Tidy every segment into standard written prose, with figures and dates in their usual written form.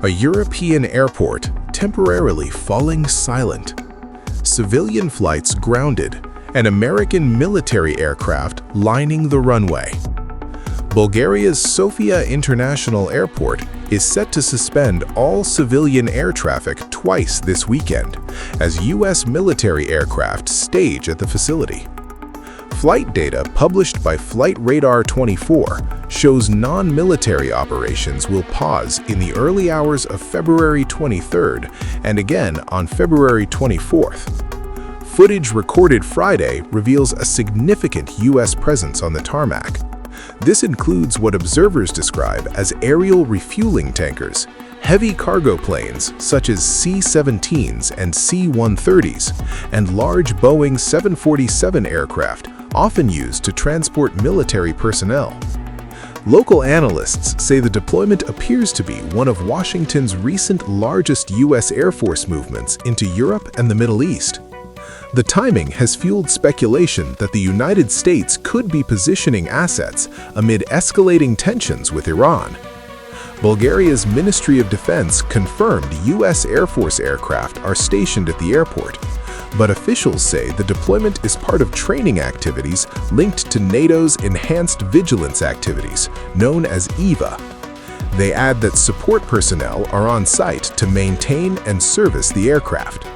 A European airport temporarily falling silent. Civilian flights grounded, and American military aircraft lining the runway. Bulgaria's Sofia International Airport is set to suspend all civilian air traffic twice this weekend as U.S. military aircraft stage at the facility. Flight data published by Flight Radar 24 shows non-military operations will pause in the early hours of February 23rd and again on February 24th. Footage recorded Friday reveals a significant U.S. presence on the tarmac. This includes what observers describe as aerial refueling tankers, heavy cargo planes such as C-17s and C-130s, and large Boeing 747 aircraft often used to transport military personnel. Local analysts say the deployment appears to be one of Washington's recent largest U.S. Air Force movements into Europe and the Middle East. The timing has fueled speculation that the United States could be positioning assets amid escalating tensions with Iran. Bulgaria's Ministry of Defense confirmed U.S. Air Force aircraft are stationed at the airport, but officials say the deployment is part of training activities linked to NATO's Enhanced Vigilance Activities, known as EVA. They add that support personnel are on site to maintain and service the aircraft.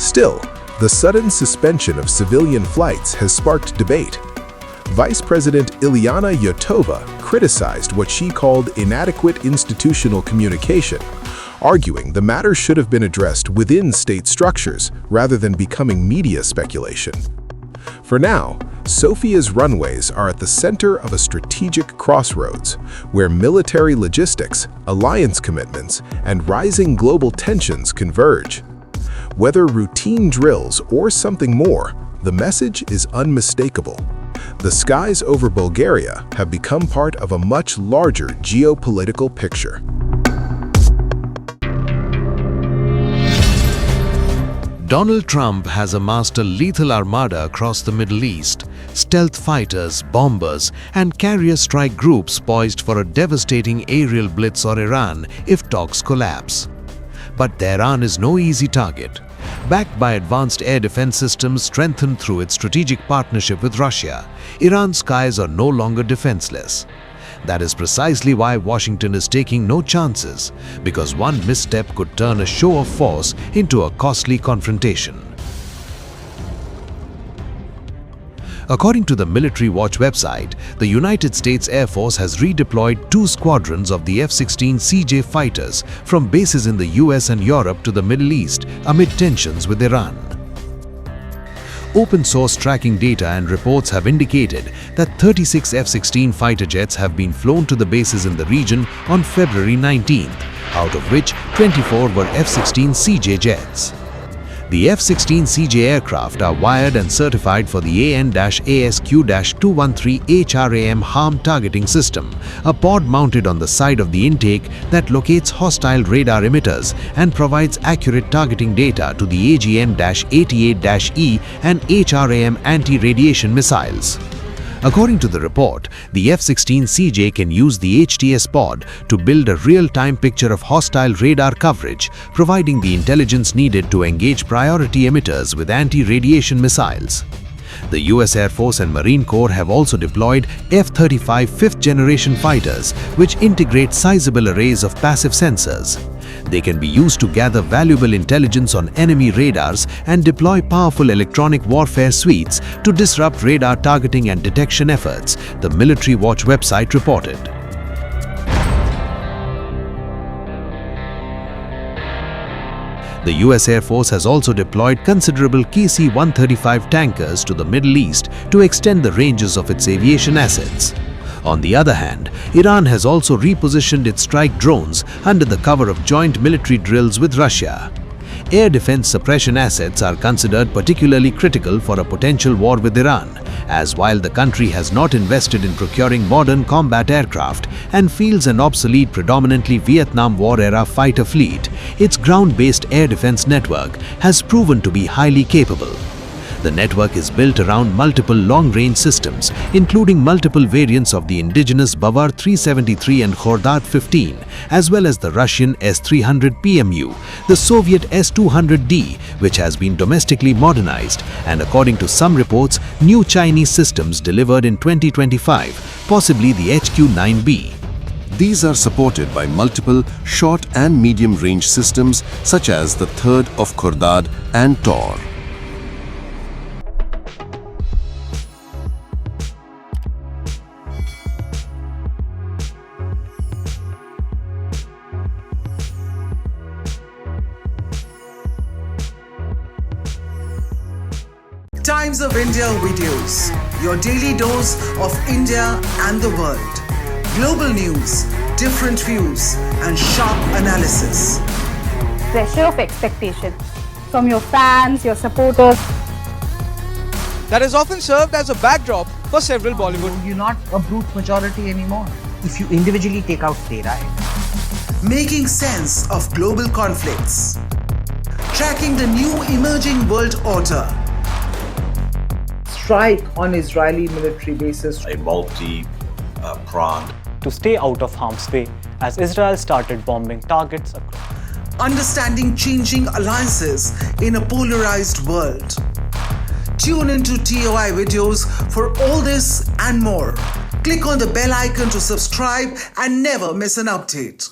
Still, the sudden suspension of civilian flights has sparked debate. Vice President Ilyana Yotova criticized what she called inadequate institutional communication, arguing the matter should have been addressed within state structures rather than becoming media speculation. For now, Sofia's runways are at the center of a strategic crossroads where military logistics, alliance commitments, and rising global tensions converge. Whether routine drills or something more, the message is unmistakable. The skies over Bulgaria have become part of a much larger geopolitical picture. Donald Trump has amassed a lethal armada across the Middle East, stealth fighters, bombers, and carrier strike groups poised for a devastating aerial blitz on Iran if talks collapse. But Tehran is no easy target. Backed by advanced air defense systems strengthened through its strategic partnership with Russia, Iran's skies are no longer defenseless. That is precisely why Washington is taking no chances, because one misstep could turn a show of force into a costly confrontation. According to the Military Watch website, the United States Air Force has redeployed 2 squadrons of the F-16 CJ fighters from bases in the US and Europe to the Middle East amid tensions with Iran. Open-source tracking data and reports have indicated that 36 F-16 fighter jets have been flown to the bases in the region on February 19th, out of which 24 were F-16 CJ jets. The F-16 CJ aircraft are wired and certified for the AN-ASQ-213 HRAM harm targeting system, a pod mounted on the side of the intake that locates hostile radar emitters and provides accurate targeting data to the AGM-88-E and HRAM anti-radiation missiles. According to the report, the F-16 CJ can use the HTS pod to build a real-time picture of hostile radar coverage, providing the intelligence needed to engage priority emitters with anti-radiation missiles. The US Air Force and Marine Corps have also deployed F-35 fifth-generation fighters, which integrate sizable arrays of passive sensors. They can be used to gather valuable intelligence on enemy radars and deploy powerful electronic warfare suites to disrupt radar targeting and detection efforts, the Military Watch website reported. The US Air Force has also deployed considerable KC-135 tankers to the Middle East to extend the ranges of its aviation assets. On the other hand, Iran has also repositioned its strike drones under the cover of joint military drills with Russia. Air defense suppression assets are considered particularly critical for a potential war with Iran, as while the country has not invested in procuring modern combat aircraft and fields an obsolete predominantly Vietnam War-era fighter fleet, its ground-based air defense network has proven to be highly capable. The network is built around multiple long-range systems, including multiple variants of the indigenous Bavar 373 and Khordad 15, as well as the Russian S-300 PMU, the Soviet S-200D, which has been domestically modernized, and according to some reports, new Chinese systems delivered in 2025, possibly the HQ-9B. These are supported by multiple short and medium-range systems such as the third of Khordad and Tor. Times of India videos, your daily dose of India and the world. Global news, different views, and sharp analysis. Pressure of expectation from your fans, your supporters. That is often served as a backdrop for several Bollywood. You're not a brute majority anymore. If you individually take out Tera. Making sense of global conflicts. Tracking the new emerging world order. Strike on Israeli military bases. A multi-pronged to stay out of harm's way as Israel started bombing targets across. Understanding changing alliances in a polarized world. Tune into TOI videos for all this and more. Click on the bell icon to subscribe and never miss an update.